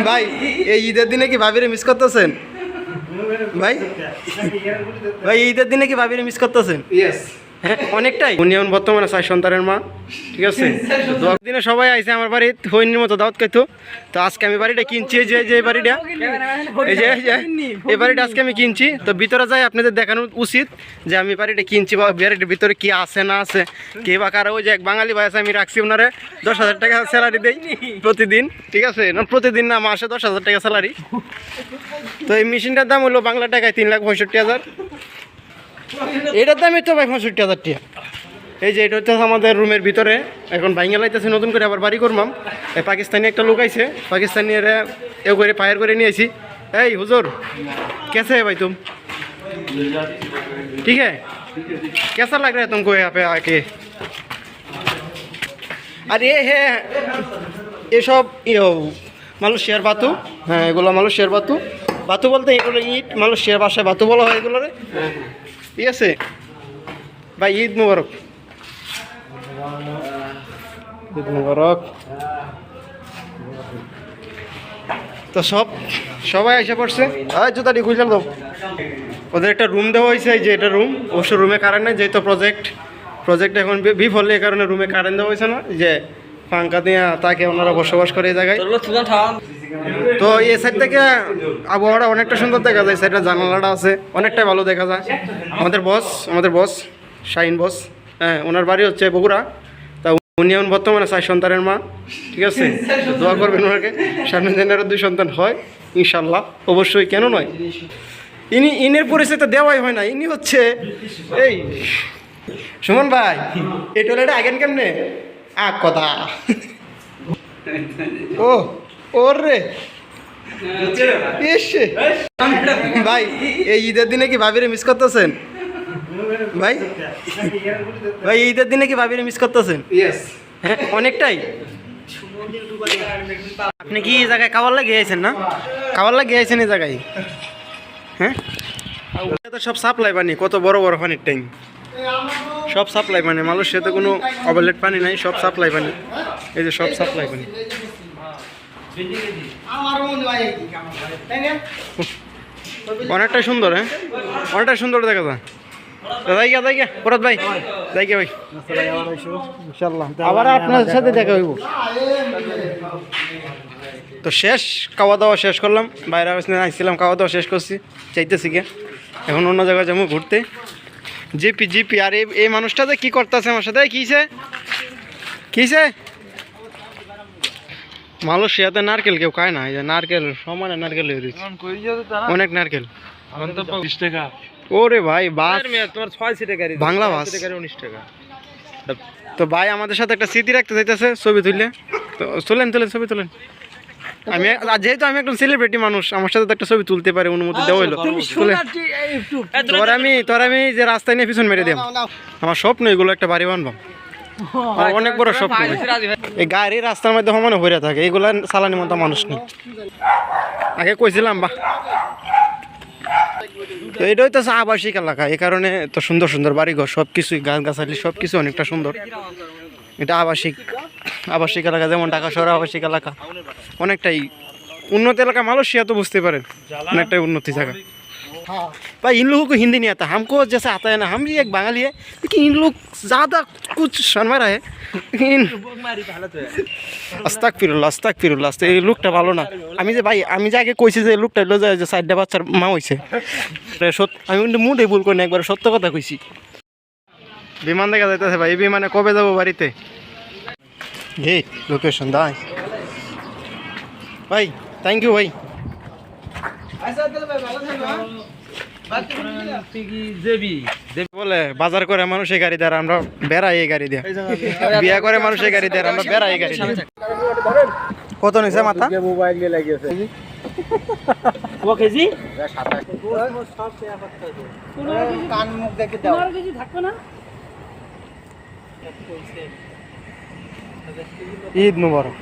ভাই এই ঈদের দিনে কি ভাবিরে মিস করতেছেন ভাই? ভাই ঈদের দিনে কি ভাবিরে মিস করতেছেন? হ্যাঁ অনেকটাই। উনি এখন বর্তমানে 4 সন্তানের মা, ঠিক আছে। দিনে সবাই আইছে আমার বাড়ি হইনির মতো দাওয়াত খাইতো। তো আজকে আমি বাড়িটা কিনছি, যে বাড়িটা এই বাড়িটা আজকে আমি কিনছি। তো ভিতরে যাই আপনাদের দেখানো উচিত যে আমি বাড়িটা কিনছি বা বাড়িটার ভিতরে কি আছে না আছে, কে বা কারো। ওই যে এক বাঙালি ভাই আছে, আমি রাখছি ওনারে 10,000 টাকা স্যালারি দেই প্রতিদিন, ঠিক আছে। না প্রতিদিন না, মাসে 10,000 টাকা স্যালারি। তো এই মেশিনটার দাম হলো বাংলা টাকায় 3,65,000। এটার দামই তো ভাই 65,000 টাকা। এই যে এটা হচ্ছে আমাদের রুমের ভিতরে, এখন ভাইঙ্গা লাইতেছে নতুন করে আবার বাড়ি করলাম। এই পাকিস্তানি একটা লোক আইছে, পাকিস্তানি এ করে ফায়ার করে নিয়ে আইছি। এই হুজুর कैसे है भाई तुम? ठीक है, कैसा लग रहा है तुमको यहाँ पे आके? আর এ হে এসব মালয়েশিয়ার বাতু। হ্যাঁ এগুলো মালয়েশিয়ার বাতু। বাতু বলতে এগুলো ইট, মালয়েশিয়ার ভাষায় বাতু বলা হয় এগুলোরে, ঠিক আছে ভাই। ঈদ মুবারক, ঈদ মুবারক। তো সবাই এসে পড়ছে। জুতাটি খুঁজে দাও। ওদের একটা রুম দেওয়া হয়েছে, এই যে এটা রুম। অবশ্য রুমে কারেন্ট নেই, যেহেতু প্রজেক্ট এখন বিফলে, এই কারণে রুমে কারেন্ট দেওয়া হয়েছে না। যে পাঙ্খা দিয়ে তাকে ওনারা বসবাস করে এই জায়গায়। তো এই সাইড থেকে আবহাওয়াটা অনেকটা সুন্দর দেখা যায়। সাইডটা জানালাটা আছে, অনেকটাই ভালো দেখা যায়। আমাদের বস শাহিন বস, হ্যাঁ ওনার বাড়ি হচ্ছে বগুড়া। তা উনি এখন বর্তমানে 4 সন্তানের মা, ঠিক আছে। দোয়া করবেন ওনাকে, সামনে যেন আরও 2 সন্তান হয় ইনশাল্লাহ, অবশ্যই, কেন নয়। ইনের পরিচয় তো দেওয়াই হয় না। ইনি হচ্ছে এই সুমন ভাই। এই টয়লেটে আগেন কেমনে কথা ওর রে ভাই এই ঈদের দিনে কি ভাবিরে মিস করতেছেন ভাই? ভাই ঈদের দিনে কি ভাবিরে মিস করতেছেন? হ্যাঁ অনেকটাই। আপনি কি এই জায়গায় খাবার লাগিয়ে আইছেন না? খাবার লাগিয়ে আইছেন এই জায়গায়? হ্যাঁ সব সাপ্লাই পানি, কত বড় বড় পানির ট্যাঙ্ক, সব সাপ্লাই পানি। মালয়েশিয়াতে কোনো অবলেট পানি নাই, সব সাপ্লাই পানি। এই যে সব সাপ্লাই পানি। অনেকটাই সুন্দর, হ্যাঁ অনেকটাই সুন্দর দেখা যায়। পরাত ভাই ভাই ইনশাল্লাহ আবার আপনার সাথে দেখা হইব। তো শেষ, খাওয়া দাওয়া শেষ করলাম। বাইরে আসছিলাম, খাওয়া দাওয়া শেষ করছি, চাইতেছি গে এখন অন্য জায়গায় যাবো ঘুরতে। জিপি আর এই মানুষটা যে কী করতেছে আমার সাথে, কিসে মালয়েশিয়াতে নারকেল কেউ খায় না। এই যে নারকেল সমানে নারকেল হয়ে দিচ্ছে, অনেক নারকেল। ওরে ভাই বাস, তোমার 6 সিটের গাড়ি, বাংলা বাস 19 টাকা। তো ভাই আমাদের সাথে একটা স্মৃতি রাখতে চাইতেছে, ছবি তুললে। তো চলেন ছবি তোলেন। আমি যেহেতু আমি একজন সেলিব্রিটি মানুষ, আমার সাথে তো একটা ছবি তুলতে পারে, অনুমতি দেওয়া হলো। তোর আমি যে রাস্তায় নিয়ে পিছন মেরে দিলাম। আমার স্বপ্ন এগুলো একটা বাড়ি বানবাম, অনেক বড় স্বপ্ন। এই গাড়ি রাস্তার মধ্যে সমানে ভরে থাকে, এগুলা চালানির মতো মানুষ নেই। আগে কইছিলাম বাহ। তো এটা হইতেছে আবাসিক এলাকা, এই কারণে তো সুন্দর সুন্দর বাড়িঘর, সব কিছুই গাছগাছালি সব কিছু অনেকটা সুন্দর। এটা আবাসিক এলাকা, যেমন ঢাকা শহর আবাসিক এলাকা, অনেকটাই উন্নত এলাকা। মালয়েশিয়া तो बुझते पारे অনেকটাই উন্নতি জায়গা। भाई इन लोगों को हिंदी नहीं आता, हमको जैसे आता है ना, हम भी एक बंगाली है, लेकिन इन लोग ज़्यादा कुछ शर्मा रहा है। लेकिन আস্তাগফিরুল্লাহ এই লোকটা ভালো না। আমি যে ভাই আমি যে আগে কইছি যে লোকটা হলো যে 4টা বাচ্চার মা হইছে, আমি কিন্তু মুডে ভুল করি না, একবার সত্য কথা কইছি। বিমান দেখা যাইতেছে ভাই, এই বিমানে কবে যাবো বাড়িতে? এই লোকেশন দাই ভাই, থ্যাংক ইউ ভাই। বলে বাজার করে মানুষ এই গাড়ি দেয়, আমরা বেড়াই এই গাড়ি দিয়ে। বিয়া করে মানুষ এই গাড়ি দেয়, আমরা বেড়াই এই গাড়ি দিয়ে। কত নিছে মাথা? মোবাইল দিয়ে লাগিয়েছে ও কেজি কান মুখ দেখে দাও, 15 কেজি থাকবে না। ঈদ মুবারক।